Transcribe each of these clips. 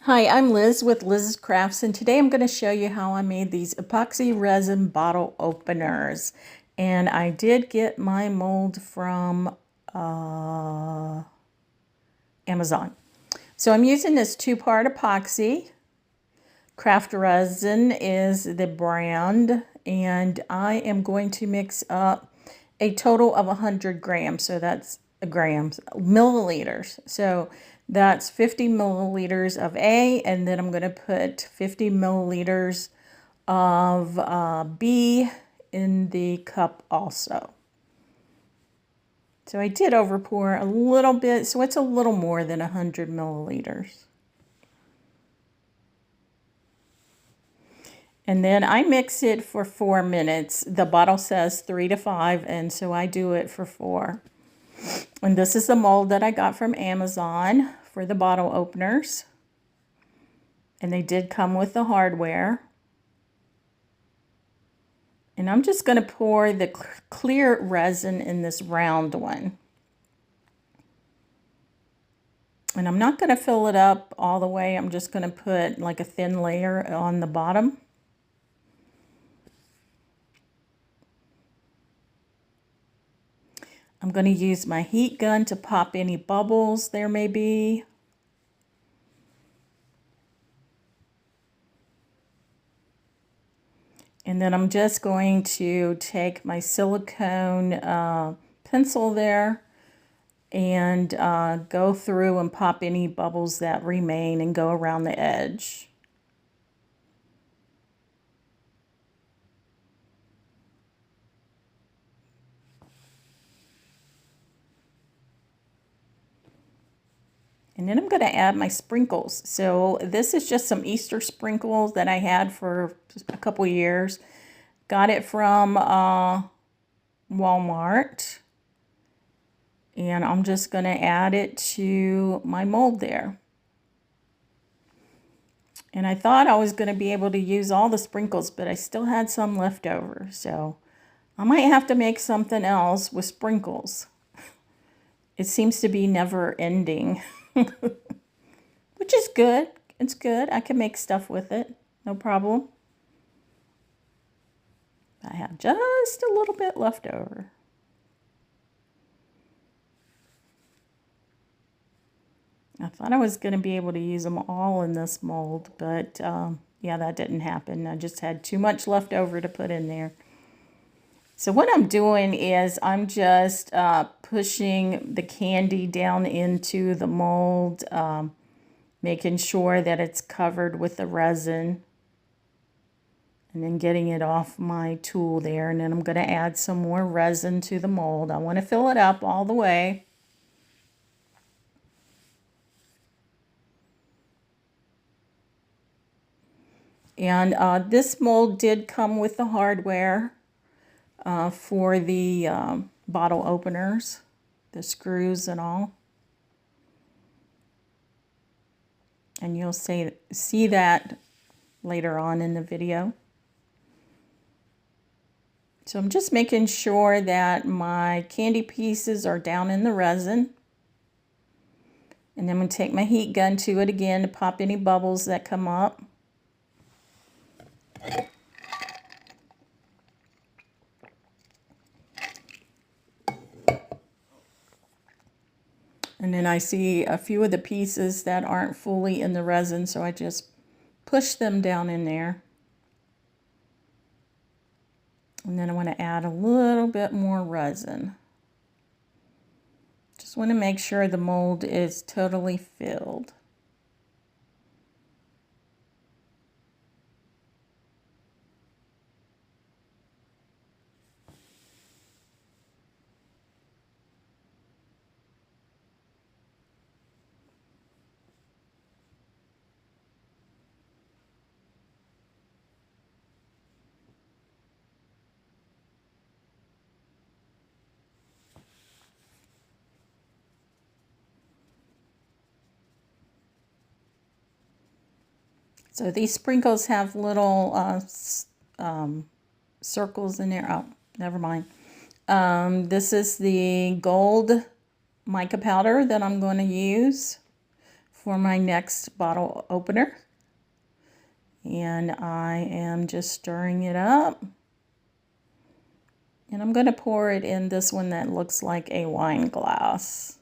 Hi, I'm Liz with Liz's Crafts, and today I'm going to show you how I made these epoxy resin bottle openers. And I did get my mold from Amazon. So I'm using this two-part epoxy. Craft Resin is the brand, and I am going to mix up a total of 100 grams. So that's grams, milliliters. So that's 50 milliliters of A, and then I'm going to put 50 milliliters of B in the cup also. So I did overpour a little bit, so it's a little more than 100 milliliters. And then I mix it for 4 minutes. The bottle says 3 to 5, and so I do it for 4. And this is the mold that I got from Amazon for the bottle openers. And they did come with the hardware. And I'm just going to pour the clear resin in this round one. And I'm not going to fill it up all the way. I'm just going to put like a thin layer on the bottom. I'm going to use my heat gun to pop any bubbles there may be. And then I'm just going to take my silicone pencil there and go through and pop any bubbles that remain and go around the edge. And then I'm going to add my sprinkles. So this is just some Easter sprinkles that I had for a couple years. Got it from Walmart. And I'm just going to add it to my mold there. And I thought I was going to be able to use all the sprinkles, but I still had some left over. So I might have to make something else with sprinkles. It seems to be never ending. Which is good. It's good. I can make stuff with it. No problem. I have just a little bit left over. I thought I was going to be able to use them all in this mold, but yeah, that didn't happen. I just had too much left over to put in there. So what I'm doing is I'm just pushing the candy down into the mold, making sure that it's covered with the resin, and then getting it off my tool there. And then I'm going to add some more resin to the mold. I want to fill it up all the way. And this mold did come with the hardware for the bottle openers, the screws and all. And you'll see that later on in the video. So I'm just making sure that my candy pieces are down in the resin. And then I'm going to take my heat gun to it again to pop any bubbles that come up. And then I see a few of the pieces that aren't fully in the resin, so I just push them down in there. And then I want to add a little bit more resin. Just want to make sure the mold is totally filled. So these sprinkles have little circles in there. Oh, never mind. This is the gold mica powder that I'm going to use for my next bottle opener. And I am just stirring it up. And I'm going to pour it in this one that looks like a wine glass.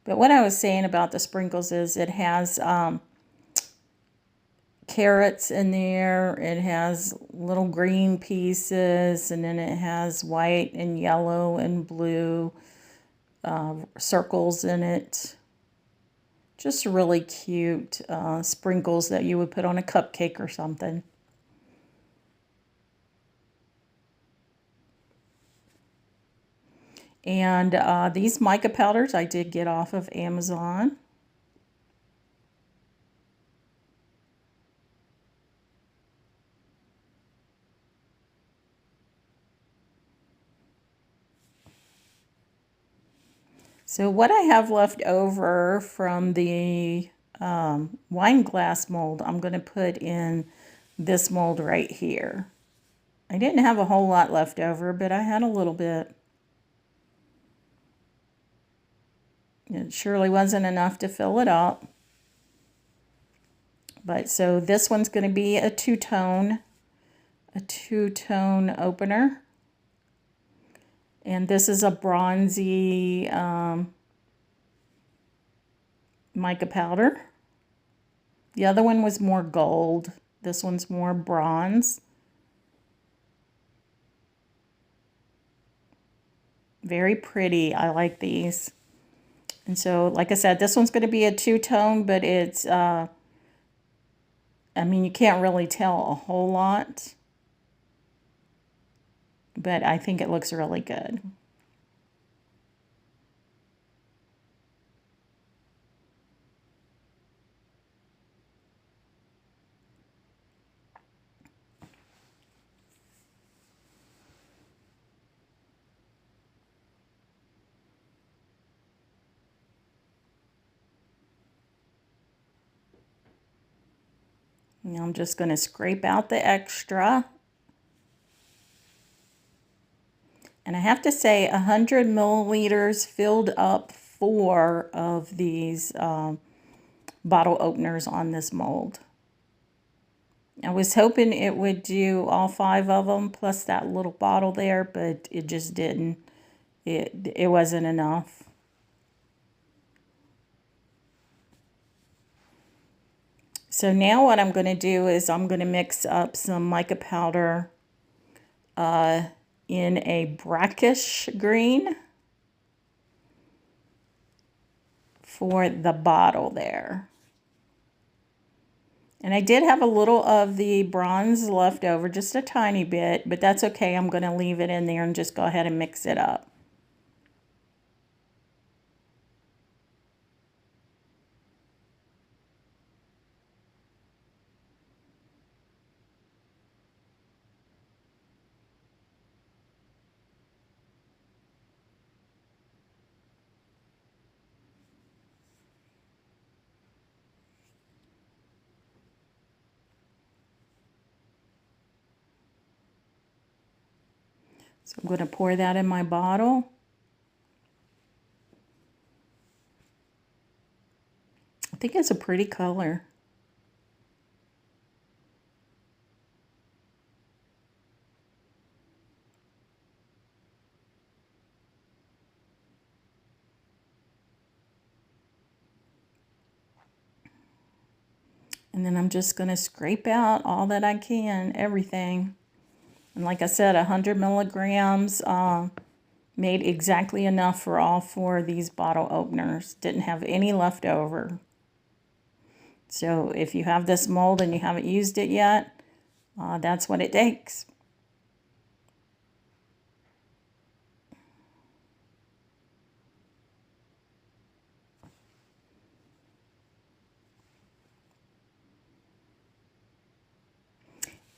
But what I was saying about the sprinkles is it has carrots in there, it has little green pieces, and then it has white and yellow and blue circles in it. Just really cute sprinkles that you would put on a cupcake or something. And these mica powders I did get off of Amazon. So what I have left over from the wine glass mold, I'm going to put in this mold right here. I didn't have a whole lot left over, but I had a little bit. It surely wasn't enough to fill it up. But so this one's going to be a two-tone opener. And this is a bronzy mica powder. The other one was more gold. This one's more bronze. Very pretty. I like these. And so, like I said, this one's going to be a two-tone, but it's, I mean, you can't really tell a whole lot. But I think it looks really good. Now I'm just going to scrape out the extra. And I have to say 100 milliliters filled up 4 of these bottle openers on this mold. I was hoping it would do all 5 of them plus that little bottle there, but it just didn't. It wasn't enough. So now what I'm going to do is I'm going to mix up some mica powder in a brackish green for the bottle there. And I did have a little of the bronze left over, just a tiny bit, but that's okay. I'm going to leave it in there and just go ahead and mix it up. So I'm going to pour that in my bottle. I think it's a pretty color. And then I'm just going to scrape out all that I can, everything. And like I said, 100 milligrams made exactly enough for all 4 of these bottle openers. Didn't have any left over. So if you have this mold and you haven't used it yet, that's what it takes.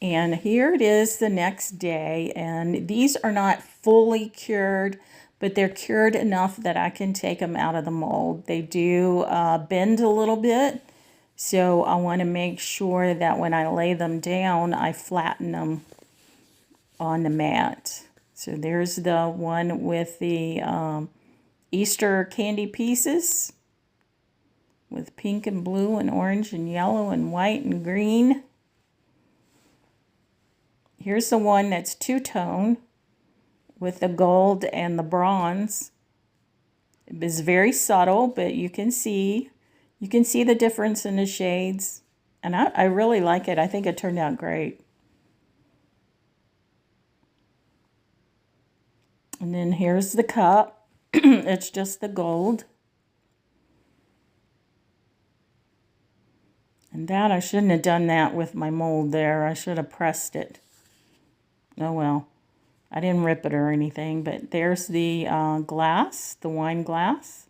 And here it is the next day, and these are not fully cured, but they're cured enough that I can take them out of the mold. They do bend a little bit, so I want to make sure that when I lay them down, I flatten them on the mat. So there's the one with the Easter candy pieces. with pink and blue and orange and yellow and white and green. Here's the one that's two-tone with the gold and the bronze. It is very subtle, but you can see the difference in the shades. And I really like it. I think it turned out great. And then here's the cup. It's just the gold. And that, I shouldn't have done that with my mold there. I should have pressed it. Oh well. I didn't rip it or anything, but there's the glass, the wine glass.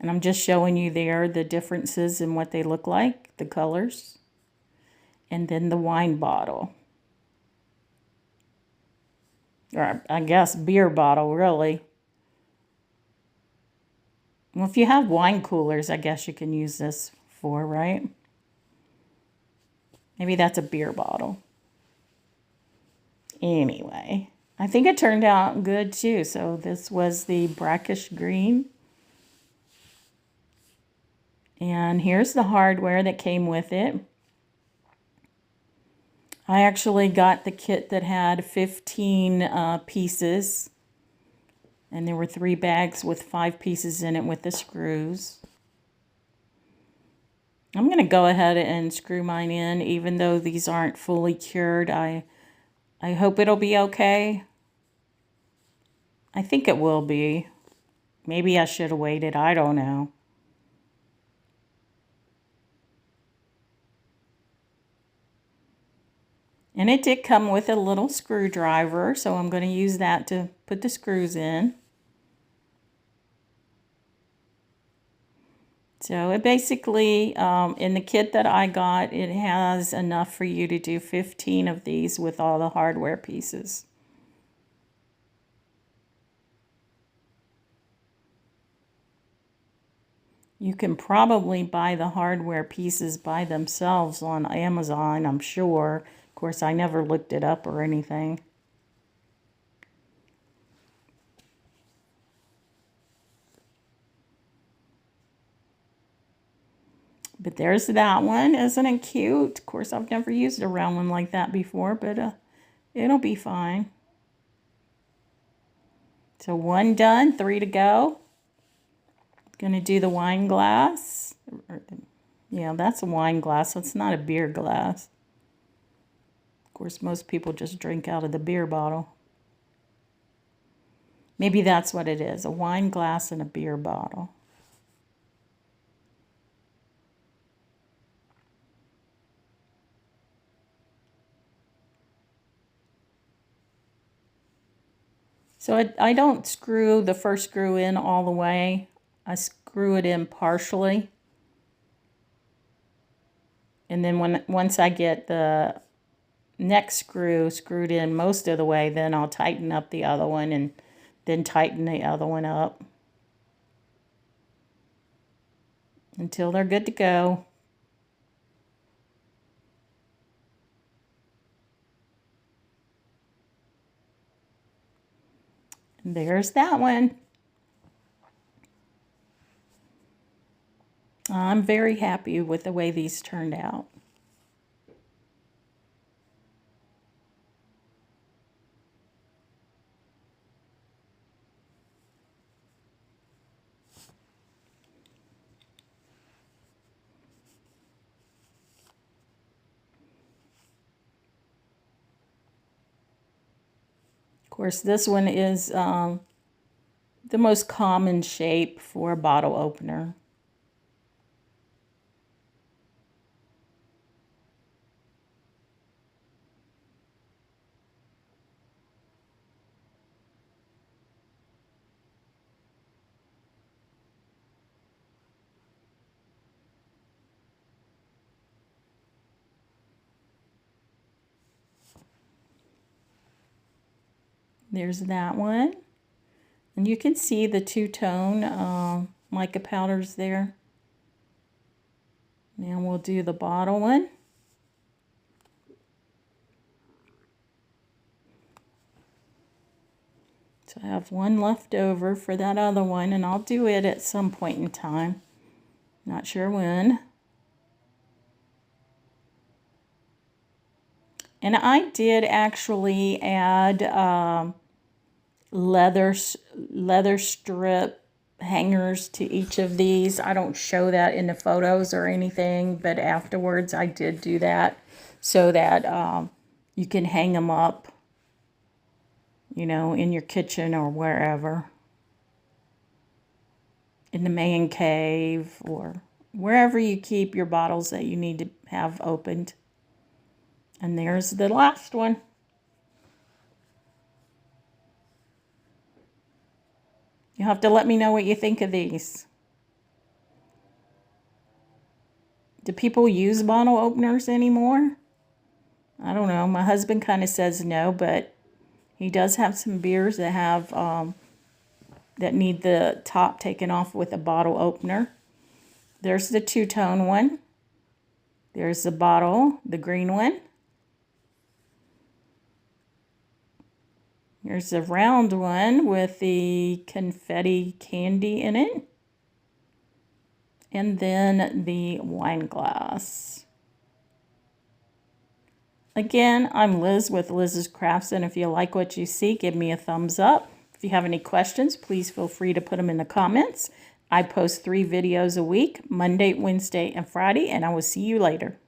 And I'm just showing you there the differences in what they look like, the colors. And then the wine bottle. Or I guess beer bottle, really. Well, if you have wine coolers, I guess you can use this for, right? Maybe that's a beer bottle. Anyway, I think it turned out good too. So this was the brackish green. And here's the hardware that came with it. I actually got the kit that had 15 pieces. And there were 3 bags with 5 pieces in it with the screws. I'm going to go ahead and screw mine in, even though these aren't fully cured. I hope it'll be okay. I think it will be. Maybe I should have waited. I don't know. And it did come with a little screwdriver, so I'm going to use that to put the screws in. So it basically, in the kit that I got, it has enough for you to do 15 of these with all the hardware pieces. You can probably buy the hardware pieces by themselves on Amazon, I'm sure. Of course, I never looked it up or anything. But there's that one. Isn't it cute? Of course, I've never used a round one like that before, but it'll be fine. So 1 done, 3 to go. Gonna do the wine glass. Yeah, that's a wine glass. It's not a beer glass. Of course, most people just drink out of the beer bottle. Maybe that's what it is, a wine glass and a beer bottle. So I don't screw the first screw in all the way. I screw it in partially. And then once I get the next screw screwed in most of the way, then I'll tighten up the other one and then tighten the other one up until they're good to go. And there's that one. I'm very happy with the way these turned out. Of course, this one is the most common shape for a bottle opener. There's that one. And you can see the two-tone mica powders there. Now we'll do the bottle one. So I have one left over for that other one, and I'll do it at some point in time. Not sure when. And I did actually add leather strip hangers to each of these. I don't show that in the photos or anything, but afterwards I did do that so that you can hang them up, you know, in your kitchen or wherever. In the man cave or wherever you keep your bottles that you need to have opened. And there's the last one. You'll have to let me know what you think of these. Do people use bottle openers anymore? I don't know. My husband kind of says no, but he does have some beers that have that need the top taken off with a bottle opener. There's the two-tone one. There's the bottle, the green one. Here's the round one with the confetti candy in it. And then the wine glass. Again, I'm Liz with Liz's Crafts, and if you like what you see, give me a thumbs up. If you have any questions, please feel free to put them in the comments. I post 3 videos a week, Monday, Wednesday, and Friday, and I will see you later.